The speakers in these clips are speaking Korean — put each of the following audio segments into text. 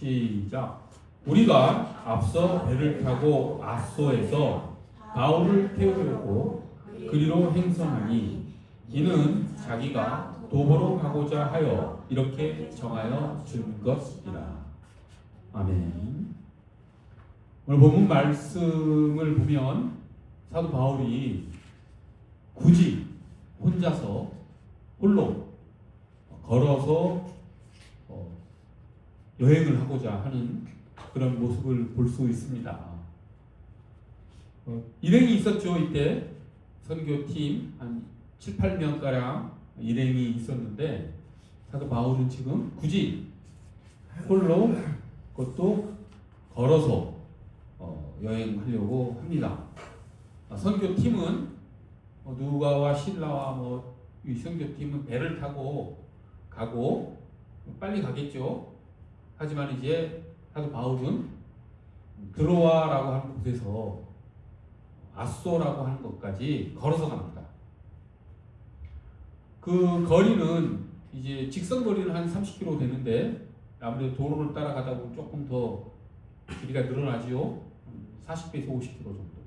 시작. 우리가 앞서 배를 타고 아소에서 바울을 태우려고 그리로 행선하니 이는 자기가 도보로 가고자 하여 이렇게 정하여 준 것이라. 아멘. 오늘 본문 말씀을 보면 사도 바울이 굳이 혼자서 홀로 걸어서 여행을 하고자 하는 그런 모습을 볼 수 있습니다. 일행이 있었죠. 이때 선교팀 한 7, 8명가량 일행이 있었는데 사도 바울은 지금 굳이 홀로 그것도 걸어서 여행하려고 합니다. 선교팀은 누가와 실라와 이 선교팀은 배를 타고 가고 빨리 가겠죠. 하지만 이제 사도 바울은 드로아라고 하는 곳에서 아소라고 하는 곳까지 걸어서 갑니다. 그 거리는 이제 직선 거리는 한 30km 되는데 아무래도 도로를 따라가다 보면 조금 더 길이가 늘어나지요. 40배에서 50km 정도.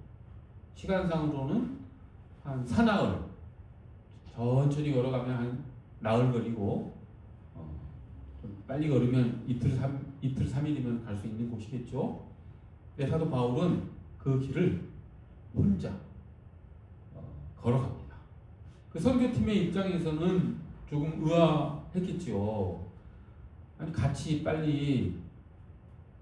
시간상으로는 한 사나흘 천천히 걸어가면 한 나흘 거리고 좀 빨리 걸으면 이틀 3일이면 갈 수 있는 곳이겠죠. 근데 사도 바울은 그 길을 혼자 걸어갑니다. 그 선교팀의 입장에서는 조금 의아했겠죠. 아니 같이 빨리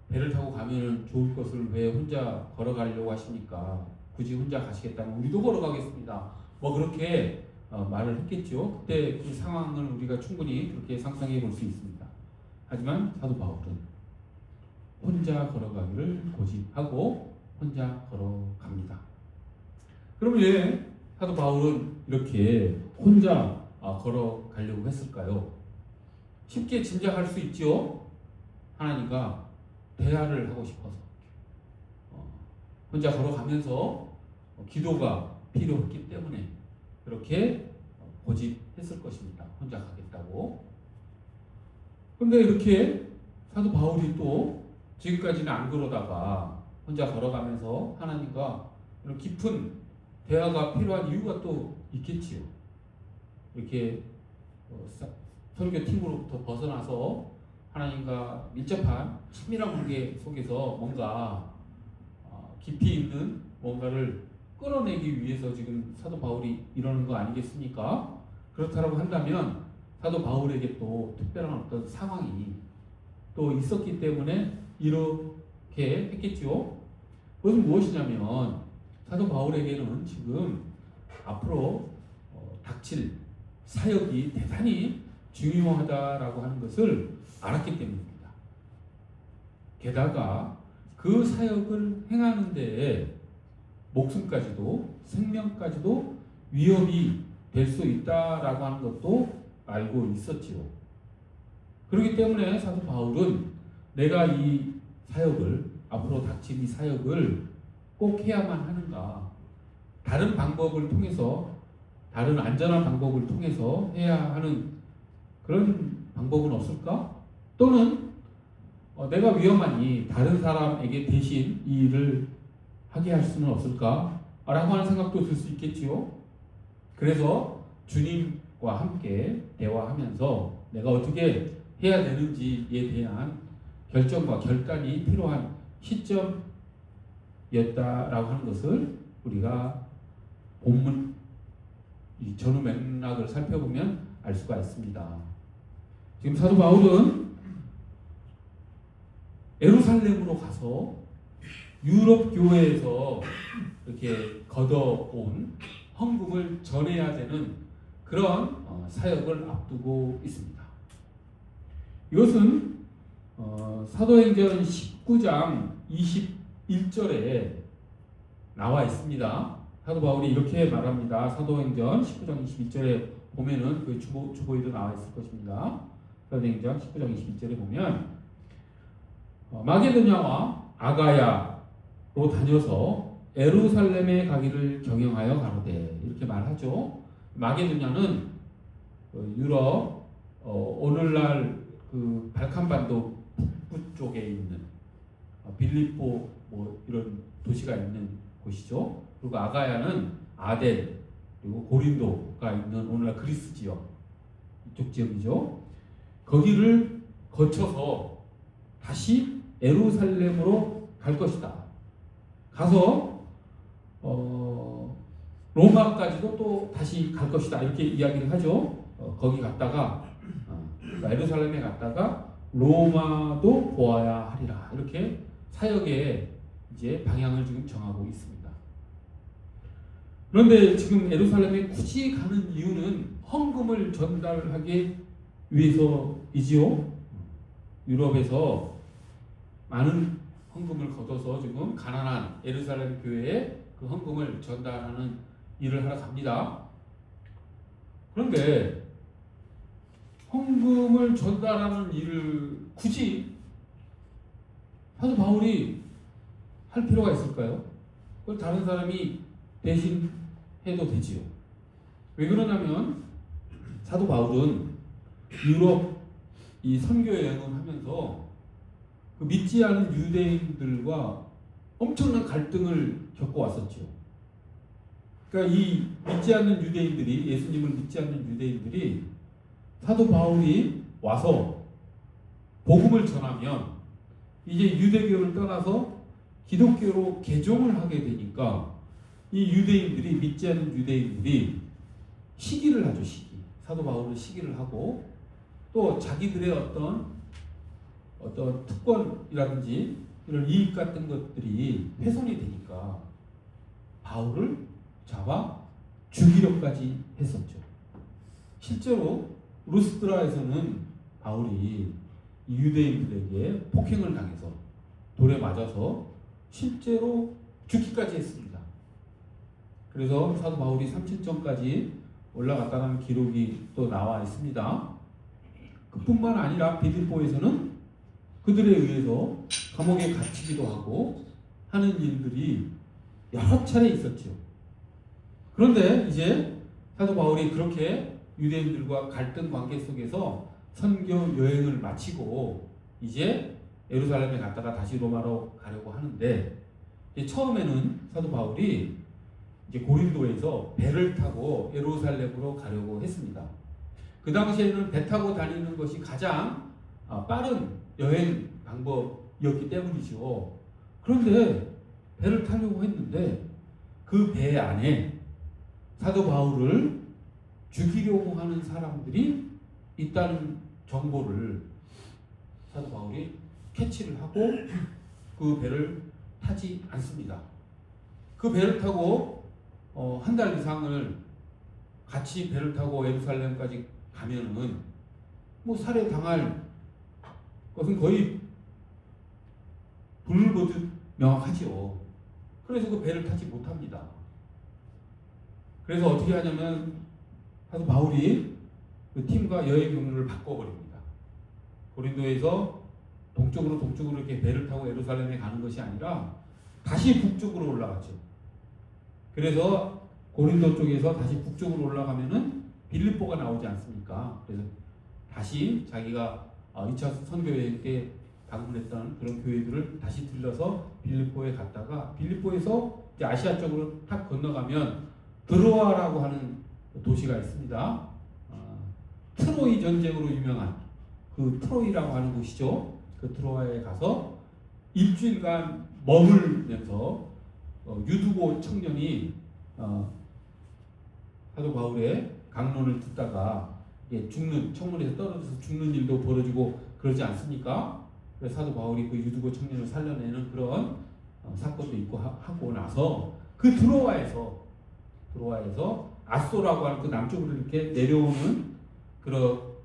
배를 타고 가면 좋을 것을 왜 혼자 걸어가려고 하십니까? 굳이 혼자 가시겠다면 우리도 걸어가겠습니다. 그렇게 말을 했겠죠. 그때 그 상황을 우리가 충분히 그렇게 상상해 볼 수 있습니다. 하지만 사도 바울은 혼자 걸어가기를 고집하고 혼자 걸어갑니다. 그럼 왜 사도 바울은 이렇게 혼자 걸어가려고 했을까요? 쉽게 짐작할 수 있죠. 하나님과 대화를 하고 싶어서 혼자 걸어가면서 기도가 필요했기 때문에 그렇게 고집했을 것입니다. 혼자 가겠다고. 그런데 이렇게 사도 바울이 또 지금까지는 안 그러다가 혼자 걸어가면서 하나님과 이런 깊은 대화가 필요한 이유가 또 있겠지요. 이렇게 선교팀으로부터 벗어나서 하나님과 밀접한 친밀한 관계 속에서 뭔가 깊이 있는 뭔가를 끌어내기 위해서 지금 사도 바울이 이러는 거 아니겠습니까? 그렇다고 한다면 사도 바울에게 또 특별한 어떤 상황이 또 있었기 때문에 이렇게 했겠죠. 그것은 무엇이냐면 사도 바울에게는 지금 앞으로 닥칠 사역이 대단히 중요하다라고 하는 것을 알았기 때문입니다. 게다가 그 사역을 행하는 데에 목숨까지도 생명까지도 위협이 될 수 있다라고 하는 것도 알고 있었지요. 그렇기 때문에 사도 바울은 내가 이 사역을 앞으로 닥칠 이 사역을 꼭 해야만 하는가? 다른 방법을 통해서 다른 안전한 방법을 통해서 해야 하는 그런 방법은 없을까? 또는 내가 위험하니 다른 사람에게 대신 이 일을 하게 할 수는 없을까? 라고 하는 생각도 들 수 있겠지요. 그래서 주님과 함께 대화하면서 내가 어떻게 해야 되는지에 대한 결정과 결단이 필요한 시점이었다라고 하는 것을 우리가 본문 이 전후 맥락을 살펴보면 알 수가 있습니다. 지금 사도 바울은 예루살렘으로 가서 유럽 교회에서 이렇게 걷어온 헌금을 전해야 되는 그런 사역을 앞두고 있습니다. 이것은 사도행전 19장 21절에 나와 있습니다. 사도 바울이 이렇게 말합니다. 사도행전 19장 21절에 보면은 그 주보에도 나와 있을 것입니다. 사도행전 19장 21절에 보면 마게도냐와 아가야로 다녀서 예루살렘에 가기를 경영하여 가로되 이렇게 말하죠. 마게도냐는 유럽 오늘날 그 발칸반도 북부 쪽에 있는 빌립보 뭐 이런 도시가 있는 곳이죠. 그리고 아가야는 아덴 그리고 고린도가 있는 오늘날 그리스 지역 이쪽 지역이죠. 거기를 거쳐서 다시 예루살렘으로 갈 것이다. 가서 로마까지도 또 다시 갈 것이다. 이렇게 이야기를 하죠. 거기 갔다가 예루살렘에 갔다가 로마도 보아야 하리라. 이렇게 사역의 이제 방향을 지금 정하고 있습니다. 그런데 지금 예루살렘에 굳이 가는 이유는 헌금을 전달하기 위해서이지요. 유럽에서 많은 헌금을 걷어서 지금 가난한 예루살렘 교회에 그 헌금을 전달하는 일을 하러 갑니다. 그런데 헌금을 전달하는 일을 굳이 사도 바울이 할 필요가 있을까요? 그걸 다른 사람이 대신 해도 되지요. 왜 그러냐면 사도 바울은 유럽 이 선교 여행을 하면서 그 믿지 않은 유대인들과 엄청난 갈등을 겪어왔었죠. 그러니까 이 믿지 않는 유대인들이 예수님을 믿지 않는 유대인들이 사도 바울이 와서 복음을 전하면 이제 유대교를 떠나서 기독교로 개종을 하게 되니까 이 유대인들이 믿지 않는 유대인들이 시기를 하죠. 사도 바울은 시기를 하고 또 자기들의 어떤 특권이라든지 이런 이익 같은 것들이 훼손이 되니까 바울을 잡아 죽이려까지 했었죠. 실제로 루스드라에서는 바울이 유대인들에게 폭행을 당해서 돌에 맞아서 실제로 죽기까지 했습니다. 그래서 사도 바울이 3,000점까지 올라갔다는 기록이 또 나와 있습니다. 그뿐만 아니라 빌립보에서는 그들에 의해서 감옥에 갇히기도 하고 하는 일들이 여러 차례 있었죠. 그런데 이제 사도 바울이 그렇게 유대인들과 갈등 관계 속에서 선교 여행을 마치고 이제 예루살렘에 갔다가 다시 로마로 가려고 하는데 처음에는 사도 바울이 이제 고린도에서 배를 타고 예루살렘으로 가려고 했습니다. 그 당시에는 배 타고 다니는 것이 가장 빠른 여행 방법이었기 때문이죠. 그런데 배를 타려고 했는데 그 배 안에 사도 바울을 죽이려고 하는 사람들이 있다는 정보를 사도 바울이 캐치를 하고 그 배를 타지 않습니다. 그 배를 타고 한 달 이상을 같이 배를 타고 예루살렘까지 가면은 뭐 살해 당할 것은 거의 불을 보듯 명확하지요. 그래서 그 배를 타지 못합니다. 그래서 어떻게 하냐면 사도 바울이 그 팀과 여행 경로를 바꿔버립니다. 고린도에서 동쪽으로 이렇게 배를 타고 예루살렘에 가는 것이 아니라 다시 북쪽으로 올라갔죠. 그래서 고린도 쪽에서 다시 북쪽으로 올라가면은 빌립보가 나오지 않습니까? 그래서 다시 자기가 2차 선교 여행 때 방문했던 그런 교회들을 다시 들러서 빌립보에 갔다가 빌립보에서 이제 아시아 쪽으로 탁 건너가면 드로아라고 하는 도시가 있습니다. 트로이 전쟁으로 유명한 그 트로이라고 하는 곳이죠. 그 트로아에 가서 일주일간 머물면서 유두고 청년이 사도 바울의 강론을 듣다가 죽는 청문에서 떨어져서 죽는 일도 벌어지고 그러지 않습니까? 그래서 사도 바울이 그 유두고 청년을 살려내는 그런 사건도 있고 하고 나서 그 드로아에서 아소라고 하는 그 남쪽으로 이렇게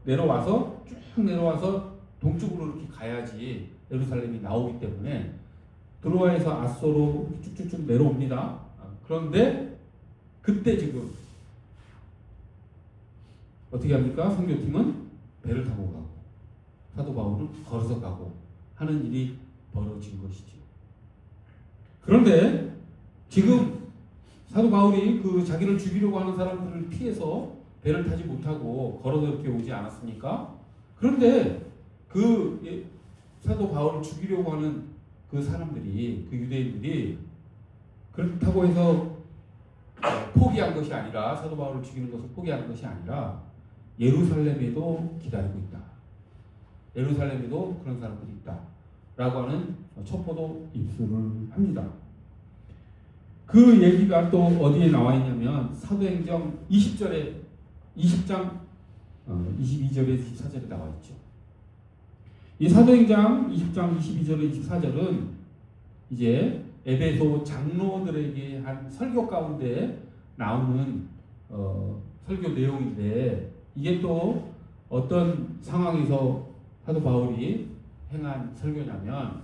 내려와서 쭉 내려와서 동쪽으로 이렇게 가야지 예루살렘이 나오기 때문에 드로아에서 아소로 쭉쭉쭉 내려옵니다. 그런데 그때 지금 어떻게 합니까? 선교팀은 배를 타고 가고 사도 바울은 걸어서 가고 하는 일이 벌어진 것이죠. 그런데 지금 사도 바울이 그 자기를 죽이려고 하는 사람들을 피해서 배를 타지 못하고 걸어서 이렇게 오지 않았습니까? 그런데 그 사도 바울을 죽이려고 하는 그 사람들이, 그 유대인들이 그렇다고 해서 포기한 것이 아니라, 사도 바울을 죽이는 것을 포기한 것이 아니라 예루살렘에도 기다리고 있다. 예루살렘에도 그런 사람들이 있다. 라고 하는 첩보도 입수를 합니다. 그 얘기가 또 어디에 나와 있냐면 사도행전 20장 22절에 24절에 나와 있죠. 이 사도행전 20장 22절에 24절은 이제 에베소 장로들에게 한 설교 가운데 나오는 설교 내용인데, 이게 또 어떤 상황에서 사도 바울이 행한 설교냐면,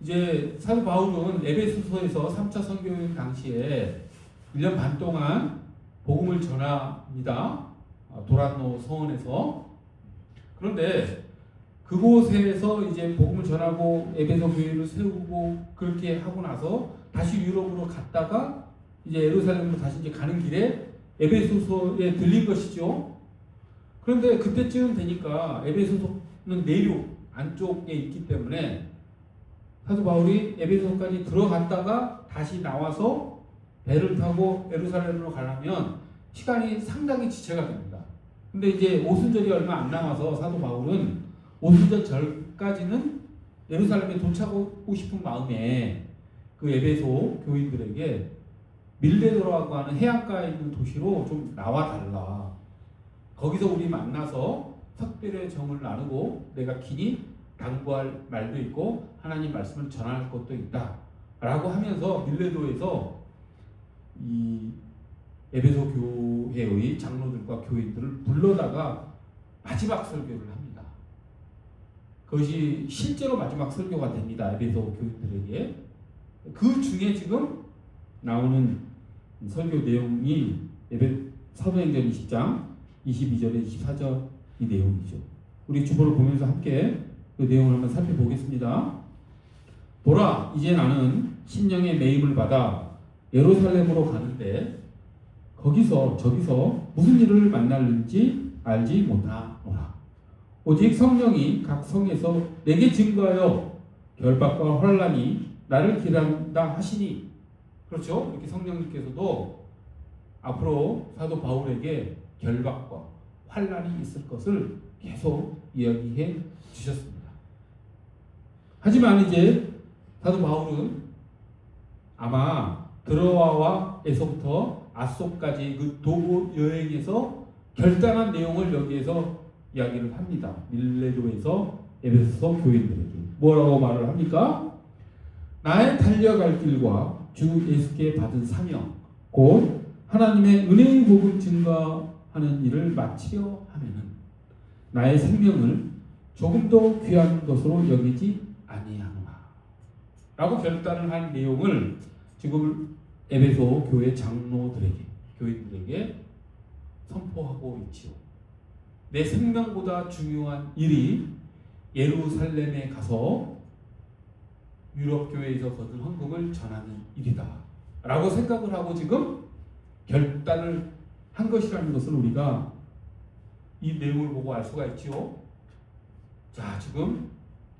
이제 사도 바울은 에베소서에서 3차 선교행 당시에 1년 반 동안 복음을 전합니다. 도란노 서원에서. 그런데 그곳에서 이제 복음을 전하고 에베소 교회를 세우고 그렇게 하고 나서 다시 유럽으로 갔다가 이제 예루살렘으로 다시 이제 가는 길에 에베소서에 들린 것이죠. 그런데 그때쯤 되니까 에베소서는 내륙 안쪽에 있기 때문에 사도 바울이 에베소까지 들어갔다가 다시 나와서 배를 타고 예루살렘으로 가려면 시간이 상당히 지체가 됩니다. 근데 이제 오순절이 얼마 안 남아서 사도 바울은 오순절 절까지는 예루살렘에 도착하고 싶은 마음에 그 에베소 교인들에게 밀레도라고 하는 해안가에 있는 도시로 좀 나와달라. 거기서 우리 만나서 특별의 정을 나누고 내가 긴히 당부할 말도 있고 하나님 말씀을 전할 것도 있다 라고 하면서 밀레도에서 이 에베소 교회의 장로들과 교인들을 불러다가 마지막 설교를 합니다. 그것이 실제로 마지막 설교가 됩니다. 에베소 교인들에게. 그 중에 지금 나오는 설교 내용이 사도행전 20장 22절에 24절 이 내용이죠. 우리 주보를 보면서 함께 그 내용을 한번 살펴보겠습니다. 보라, 이제 나는 심령의 매임을 받아 예루살렘으로 가는데 저기서 무슨 일을 만날는지 알지 못하노라. 오직 성령이 각 성에서 내게 증거하여 결박과 환난이 나를 기다린다 하시니. 그렇죠? 이렇게 성령님께서도 앞으로 사도 바울에게 결박과 환난이 있을 것을 계속 이야기해 주셨습니다. 하지만 이제 사도 바울은 아마 드로아와에서부터 아소까지 그 도보 여행에서 결단한 내용을 여기에서 이야기를 합니다. 밀레도에서 에베소 교인들에게 뭐라고 말을 합니까? 나의 달려갈 길과 주 예수께 받은 사명 곧 하나님의 은혜의 복을 증거하는 일을 마치려 하면은 나의 생명을 조금도 귀한 것으로 여기지 아니하노라 라고 결단을 한 내용을 지금 에베소 교회 장로들에게, 교인들에게 선포하고 있지요. 내 생명보다 중요한 일이 예루살렘에 가서 유럽 교회에서 거둔 헌금을 전하는 일이다 라고 생각을 하고 지금 결단을 한 것이라는 것을 우리가 이 내용을 보고 알 수가 있지요. 자, 지금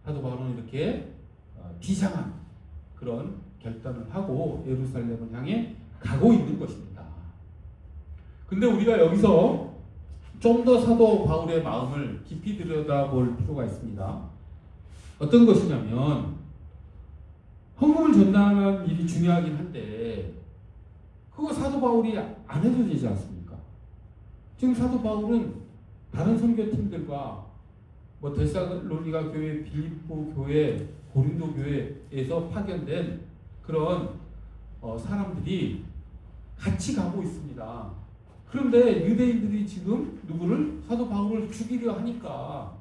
사도 바울은 이렇게 비장한 그런 결단을 하고 예루살렘을 향해 가고 있는 것입니다. 근데 우리가 여기서 좀 더 사도 바울의 마음을 깊이 들여다볼 필요가 있습니다. 어떤 것이냐면 헌금을 전달하는 일이 중요하긴 한데 그거 사도 바울이 안 해도 되지 않습니까? 지금 사도 바울은 다른 선교팀들과 뭐 데살로니가 교회, 빌립보 교회, 고린도 교회에서 파견된 그런 사람들이 같이 가고 있습니다. 그런데 유대인들이 지금 누구를? 사도 바울을 죽이려 하니까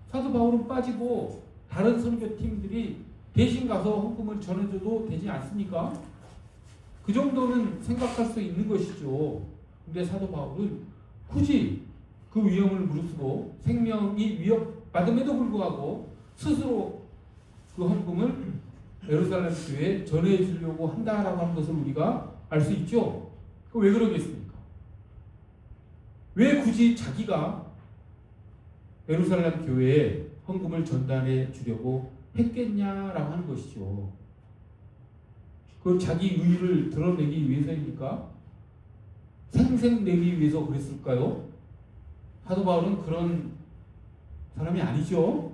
사도 바울은 빠지고 다른 선교팀들이 대신 가서 헌금을 전해줘도 되지 않습니까? 그 정도는 생각할 수 있는 것이죠. 근데 사도 바울은 굳이 그 위험을 무릅쓰고 생명이 위협받음에도 불구하고 스스로 그 헌금을 예루살렘 교회에 전해주려고 한다라고 하는 것을 우리가 알 수 있죠. 왜 그러겠습니까? 왜 굳이 자기가 예루살렘 교회에 헌금을 전달해 주려고 했겠냐라고 하는 것이죠. 그 자기 의의를 드러내기 위해서입니까? 생색내기 위해서 그랬을까요? 사도 바울은 그런 사람이 아니죠.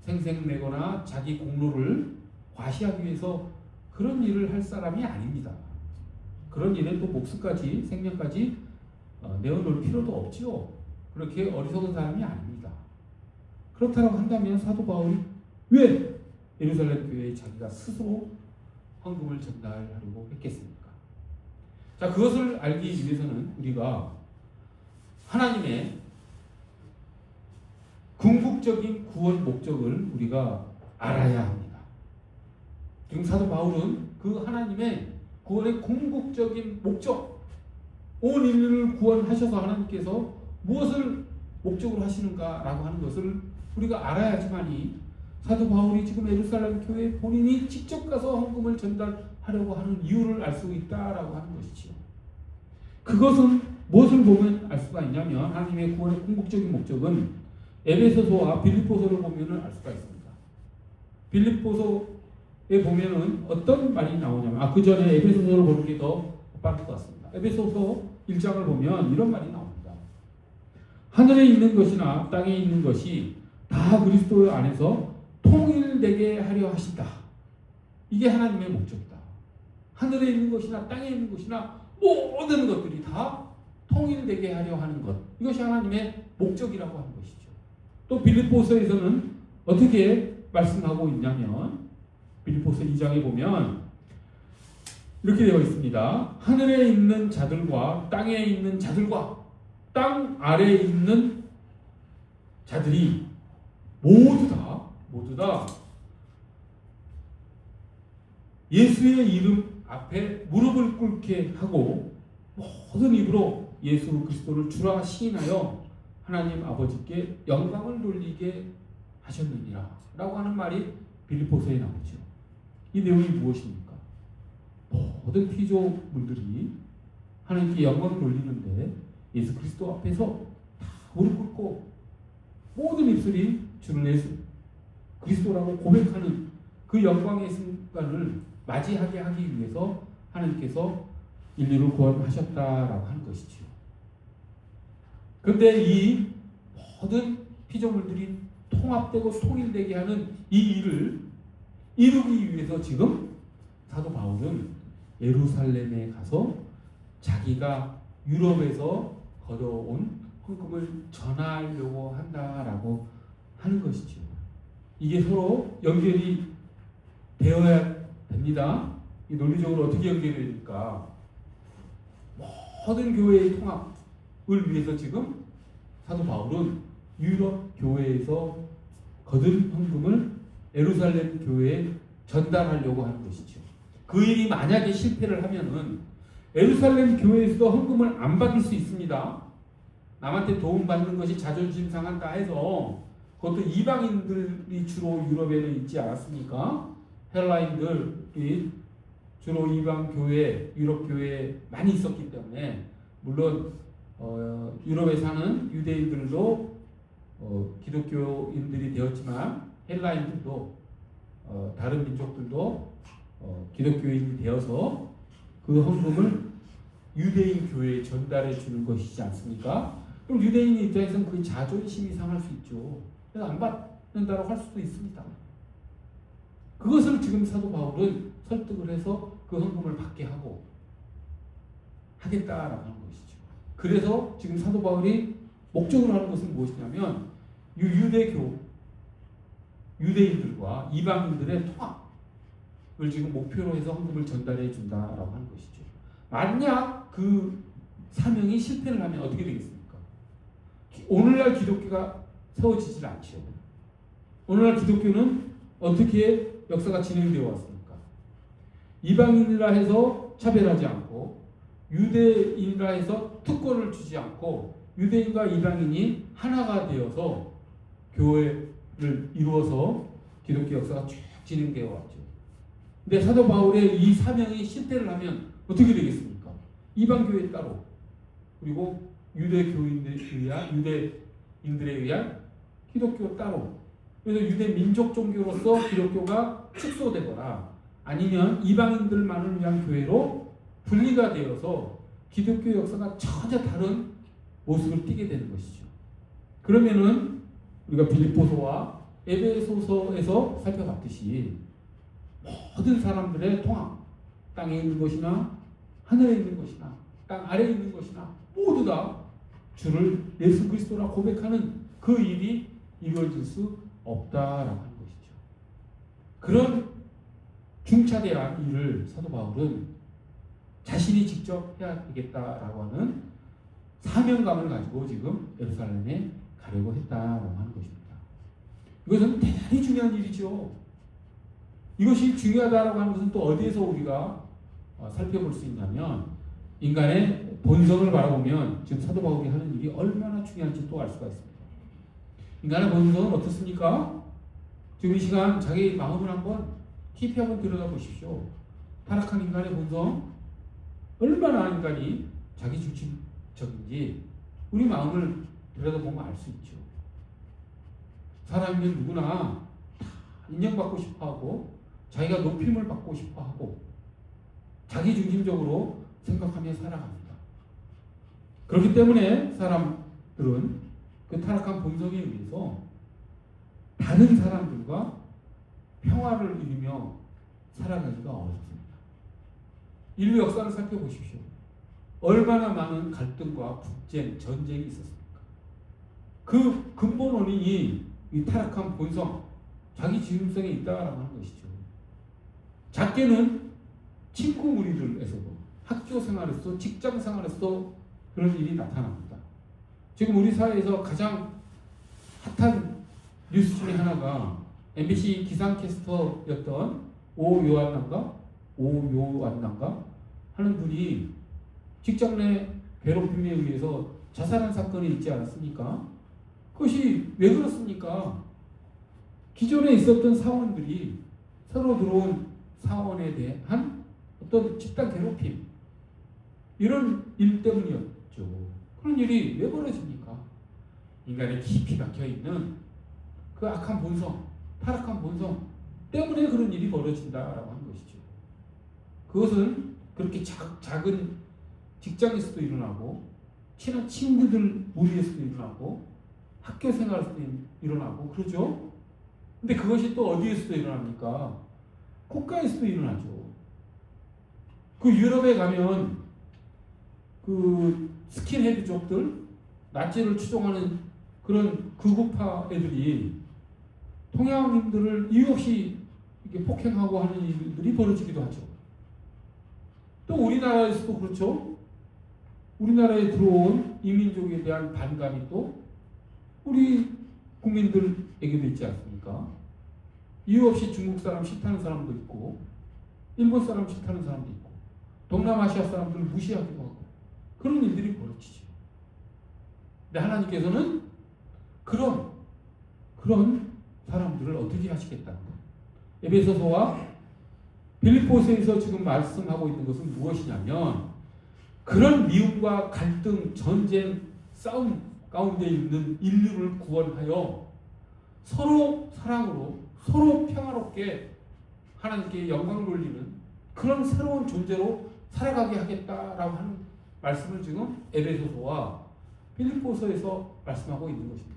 생색내거나 자기 공로를 과시하기 위해서 그런 일을 할 사람이 아닙니다. 그런 일에 또 목숨까지 생명까지 내어놓을 필요도 없지요. 그렇게 어리석은 사람이 아닙니다. 그렇다고 한다면 사도 바울이 왜 예루살렘 교회에 자기가 스스로 헌금을 전달하려고 했겠습니까? 자, 그것을 알기 위해서는 우리가 하나님의 궁극적인 구원 목적을 우리가 알아야 합니다. 지금 사도 바울은 그 하나님의 구원의 궁극적인 목적, 온 인류를 구원하셔서 하나님께서 무엇을 목적으로 하시는가라고 하는 것을 우리가 알아야지만이 사도 바울이 지금 예루살렘 교회에 본인이 직접 가서 헌금을 전달하려고 하는 이유를 알 수 있다라고 하는 것이지요. 그것은 무엇을 보면 알 수가 있냐면 하나님의 구원의 궁극적인 목적은 에베소서와 빌립보서를 보면 알 수가 있습니다. 빌립보서에 보면은 어떤 말이 나오냐면 그 전에 에베소서를 보는 게 더 빠를 것 같습니다. 에베소서 1장을 보면 이런 말이 나옵니다. 하늘에 있는 것이나 땅에 있는 것이 다 그리스도 안에서 통일되게 하려 하신다. 이게 하나님의 목적이다. 하늘에 있는 것이나 땅에 있는 것이나 모든 것들이 다 통일되게 하려 하는 것. 이것이 하나님의 목적이라고 하는 것이죠. 또 빌립보서에서는 어떻게 말씀하고 있냐면 빌립보서 2장에 보면 이렇게 되어 있습니다. 하늘에 있는 자들과 땅에 있는 자들과 땅 아래에 있는 자들이 모두 다 예수의 이름 앞에 무릎을 꿇게 하고 모든 입으로 예수 그리스도를 주라 시인하여 하나님 아버지께 영광을 돌리게 하셨느니라 라고 하는 말이 빌립보서에 나오죠. 이 내용이 무엇입니까? 모든 피조물들이 하나님께 영광을 돌리는데 예수 그리스도 앞에서 다 무릎 꿇고 모든 입술이 주를 예수 그리스도라고 고백하는 그 영광의 순간을 맞이하게 하기 위해서 하나님께서 인류를 구원하셨다라고 하는 것이죠. 그런데 이 모든 피조물들이 통합되고 통일되게 하는 이 일을 이루기 위해서 지금 사도 바울은 예루살렘에 가서 자기가 유럽에서 거둬온 헌금을 전하려고 한다라고 하는 것이죠. 이게 서로 연결이 되어야 됩니다. 이 논리적으로 어떻게 연결이 됩니까? 모든 교회의 통합을 위해서 지금 사도 바울은 유럽 교회에서 거둔 헌금을 예루살렘 교회에 전달하려고 하는 것이죠. 그 일이 만약에 실패를 하면은 예루살렘 교회에서도 헌금을 안 받을 수 있습니다. 남한테 도움받는 것이 자존심 상한다 해서 그것도 이방인들이 주로 유럽에는 있지 않았습니까? 헬라인들이 주로 이방 교회, 유럽 교회에 많이 있었기 때문에 물론 유럽에 사는 유대인들도 기독교인들이 되었지만 헬라인들도 다른 민족들도 기독교인이 되어서 그 헌금을 유대인 교회에 전달해 주는 것이지 않습니까? 그럼 유대인 입장에서는 그 자존심이 상할 수 있죠. 그래서 안 받는다고 할 수도 있습니다. 그것을 지금 사도 바울은 설득을 해서 그 헌금을 받게 하고 하겠다라고 하는 것이죠. 그래서 지금 사도 바울이 목적으로 하는 것은 무엇이냐면 유대인들과 이방인들의 통합을 지금 목표로 해서 헌금을 전달해 준다라고 하는 것이죠. 만약 그 사명이 실패를 하면 어떻게 되겠습니까? 오늘날 기독교가 세워지질 않죠. 오늘날 기독교는 어떻게 역사가 진행되어 왔습니까? 이방인이라 해서 차별하지 않고 유대인이라 해서 특권을 주지 않고 유대인과 이방인이 하나가 되어서 교회를 이루어서 기독교 역사가 쭉 진행되어 왔죠. 근데 사도 바울의 이 사명이 실패를 하면 어떻게 되겠습니까? 이방교회 따로 그리고 유대인들에 의한 기독교 따로 그래서 유대 민족 종교로서 기독교가 축소되거나 아니면 이방인들만을 위한 교회로 분리가 되어서 기독교 역사가 전혀 다른 모습을 띠게 되는 것이죠. 그러면은 우리가 빌립보서와 에베소서에서 살펴봤듯이 모든 사람들의 통합, 땅에 있는 것이나 하늘에 있는 것이나 땅 아래에 있는 것이나 모두 다 주를 예수 그리스도라 고백하는 그 일이 이루어질 수 없다라고 하는 것이죠. 그런 중차대한 일을 사도 바울은 자신이 직접 해야 되겠다라고 하는 사명감을 가지고 지금 예루살렘에 가려고 했다라고 하는 것입니다. 이것은 대단히 중요한 일이죠. 이것이 중요하다라고 하는 것은 또 어디에서 우리가 살펴볼 수 있냐면 인간의 본성을 바라보면 지금 사도 바울이 하는 일이 얼마나 중요한지 또 알 수가 있습니다. 인간의 본성은 어떻습니까? 지금 이 시간 자기 마음을 한번 깊이 한번 들여다보십시오. 타락한 인간의 본성, 얼마나 인간이 자기 중심적인지 우리 마음을 들여다보면 알 수 있죠. 사람이면 누구나 다 인정받고 싶어하고 자기가 높임을 받고 싶어하고 자기 중심적으로 생각하며 살아갑니다. 그렇기 때문에 사람들은 그 타락한 본성에 의해서 다른 사람들과 평화를 이루며 살아가기가 어렵습니다. 인류 역사를 살펴보십시오. 얼마나 많은 갈등과 분쟁, 전쟁이 있었습니까? 그 근본 원인이 이 타락한 본성, 자기 중심성에 있다라고 하는 것이죠. 작게는 친구 무리들에서도 학교 생활에서 직장 생활에서 그런 일이 나타납니다. 지금 우리 사회에서 가장 핫한 뉴스 중에 하나가 MBC 기상캐스터였던 오요한난가 하는 분이 직장 내 괴롭힘에 의해서 자살한 사건이 있지 않았습니까? 그것이 왜 그렇습니까? 기존에 있었던 사원들이 새로 들어온 사원에 대한 어떤 집단 괴롭힘 이런 일 때문이었죠. 그런 일이 왜 벌어집니까? 인간의 깊이 박혀있는 그 악한 본성, 타락한 본성 때문에 그런 일이 벌어진다라고 하는 것이죠. 그것은 그렇게 작은 직장에서도 일어나고 친한 친구들 무리에서도 일어나고 학교 생활에서도 일어나고 그러죠. 근데 그것이 또 어디에서도 일어납니까? 국가에서도 일어나죠. 그 유럽에 가면 그 스킨헤드족들, 나치를 추종하는 그런 극우파 애들이 동양인들을 이유 없이 이렇게 폭행하고 하는 일들이 벌어지기도 하죠. 또 우리나라에서도 그렇죠. 우리나라에 들어온 이민족에 대한 반감이 또 우리 국민들에게도 있지 않습니까? 이유 없이 중국 사람 싫다는 사람도 있고 일본 사람 싫다는 사람도 있고 동남아시아 사람들을 무시하기도 하고 그런 일들이 벌어지죠. 근데 하나님께서는 그런 사람들을 어떻게 하시겠다. 에베소서와 빌립보서에서 지금 말씀하고 있는 것은 무엇이냐면 그런 미움과 갈등, 전쟁, 싸움 가운데 있는 인류를 구원하여 서로 사랑으로 서로 평화롭게 하나님께 영광 돌리는 그런 새로운 존재로 살아가게 하겠다라고 하는 말씀을 지금 에베소서와 빌립보서에서 말씀하고 있는 것입니다.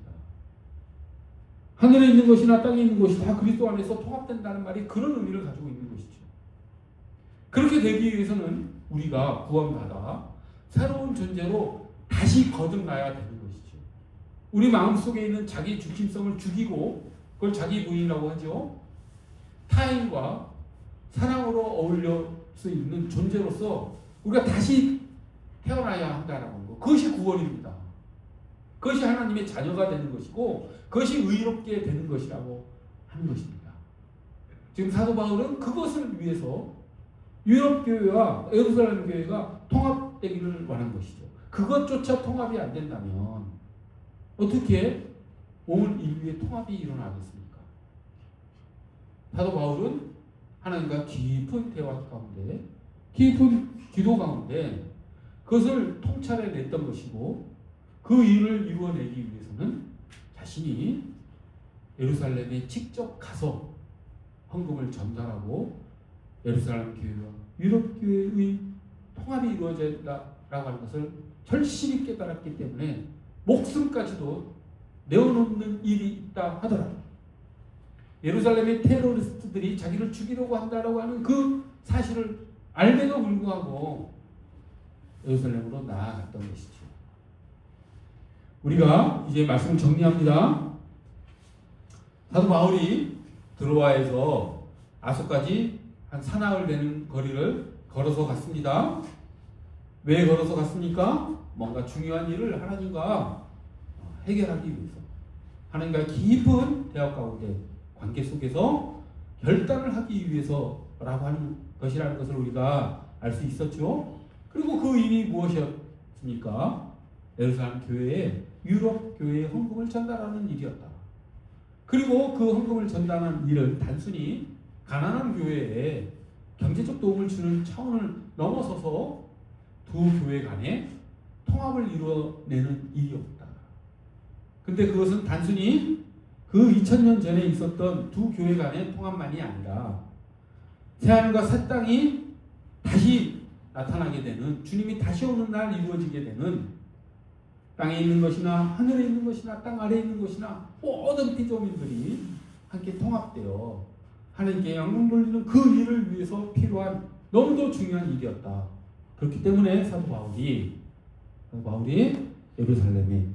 하늘에 있는 것이나 땅에 있는 것이 다 그리스도 안에서 통합된다는 말이 그런 의미를 가지고 있는 것이죠. 그렇게 되기 위해서는 우리가 구원받아 새로운 존재로 다시 거듭나야 되는 것이죠. 우리 마음속에 있는 자기 중심성을 죽이고 그걸 자기 부인이라고 하죠. 타인과 사랑으로 어울릴 수 있는 존재로서 우리가 다시 태어나야 한다는 것. 그것이 구원입니다. 그것이 하나님의 자녀가 되는 것이고 그것이 의롭게 되는 것이라고 하는 것입니다. 지금 사도 바울은 그것을 위해서 유럽 교회와 예루살렘 교회가 통합되기를 원한 것이죠. 그것조차 통합이 안 된다면 어떻게 온 인류의 통합이 일어나겠습니까? 사도 바울은 하나님과 깊은 대화 가운데, 깊은 기도 가운데 그것을 통찰해 냈던 것이고 그 일을 이루어내기 위해서는 자신이 예루살렘에 직접 가서 헌금을 전달하고 예루살렘 교회와 유럽 교회의 통합이 이루어진다라고 하는 것을 절실히 깨달았기 때문에 목숨까지도 내어놓는 일이 있다 하더라도 예루살렘의 테러리스트들이 자기를 죽이려고 한다라고 하는 그 사실을 알매도 불구하고 예루살렘으로 나아갔던 것이죠. 우리가 이제 말씀을 정리합니다. 사도 바울이 드로아에서 아소까지 한 사나흘 되는 거리를 걸어서 갔습니다. 왜 걸어서 갔습니까? 뭔가 중요한 일을 하나님과 해결하기 위해서, 하나님과 깊은 대화 가운데 관계 속에서 결단을 하기 위해서라고 하는 것이라는 것을 우리가 알 수 있었죠. 그리고 그 일이 무엇이었습니까? 예루살렘 교회에 유럽 교회에 헌금을 전달하는 일이었다. 그리고 그 헌금을 전달하는 일은 단순히 가난한 교회에 경제적 도움을 주는 차원을 넘어서서 두 교회 간에 통합을 이루어내는 일이었다. 근데 그것은 단순히 그 2000년 전에 있었던 두 교회 간의 통합만이 아니라 새하늘과 새 땅이 다시 나타나게 되는, 주님이 다시 오는 날 이루어지게 되는, 땅에 있는 것이나 하늘에 있는 것이나 땅 아래에 있는 것이나 모든 피조민들이 함께 통합되어 하나님께 영광 돌리는 그 일을 위해서 필요한 너무도 중요한 일이었다. 그렇기 때문에 사도 바울이 예루살렘에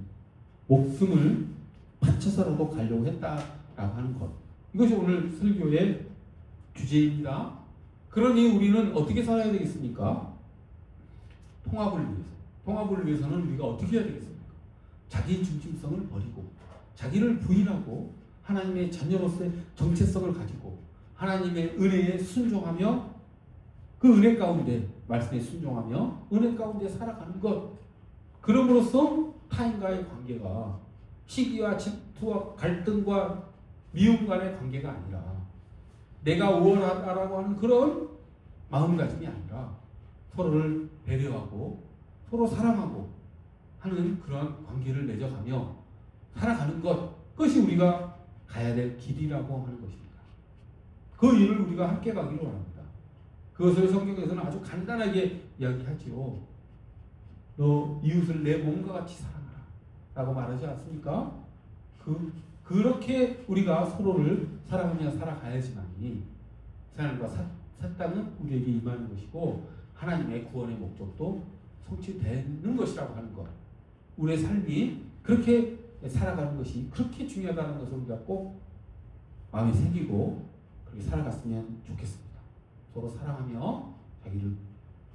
목숨을 바쳐서라도 가려고 했다라고 하는 것. 이것이 오늘 설교의 주제입니다. 그러니 우리는 어떻게 살아야 되겠습니까? 통합을 위해서. 통합을 위해서는 우리가 어떻게 해야 되겠습니까? 자기 중심성을 버리고 자기를 부인하고 하나님의 자녀로서의 정체성을 가지고 하나님의 은혜에 순종하며 그 은혜 가운데, 말씀에 순종하며 은혜 가운데 살아가는 것. 그럼으로써 타인과의 관계가 시기와 질투와 갈등과 미움 간의 관계가 아니라 내가 우월하다라고 하는 그런 마음가짐이 아니라 서로를 배려하고 서로 사랑하고 하는 그런 관계를 맺어가며 살아가는 것, 그것이 우리가 가야 될 길이라고 하는 것입니다. 그 일을 우리가 함께 가기로 합니다. 그것을 성경에서는 아주 간단하게 이야기하지요. 너 이웃을 내 몸과 같이 사랑하라 라고 말하지 않습니까? 그렇게 우리가 서로를 사랑하며 살아가야지만이 하나님과 새 땅은 우리에게 임하는 것이고 하나님의 구원의 목적도 성취되는 것이라고 하는 것. 우리의 삶이 그렇게 살아가는 것이 그렇게 중요하다는 것을 우리가 꼭 마음에 새기고 그렇게 살아갔으면 좋겠습니다. 서로 사랑하며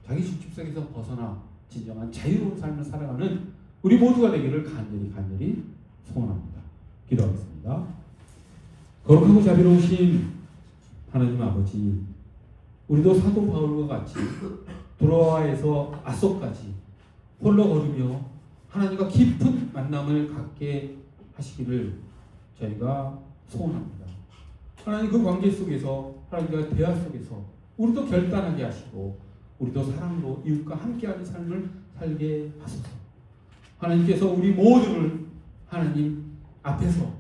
자기 중심성에서 벗어나 진정한 자유로운 삶을 살아가는 우리 모두가 되기를 간절히 소원합니다. 기도하겠습니다. 거룩하고 자비로우신 하나님 아버지, 우리도 사도 바울과 같이 드로아에서 아소까지 홀로 걸으며 하나님과 깊은 만남을 갖게 하시기를 저희가 소원합니다. 하나님 그 관계 속에서, 하나님과 대화 속에서 우리도 결단하게 하시고 우리도 사랑으로 이웃과 함께하는 삶을 살게 하소서. 하나님께서 우리 모두를 하나님 앞에서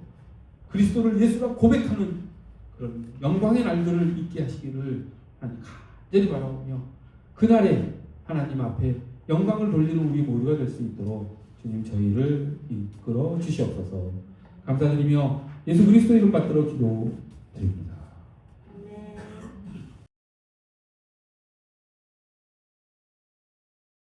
그리스도를 예수라 고백하는 그런 영광의 날들을 있게 하시기를 하나님 간절히 바라보며 그날에 하나님 앞에 영광을 돌리는 우리 모두가 될 수 있도록 주님 저희를 이끌어 주시옵소서. 감사드리며 예수 그리스도 이름 받들어 기도드립니다.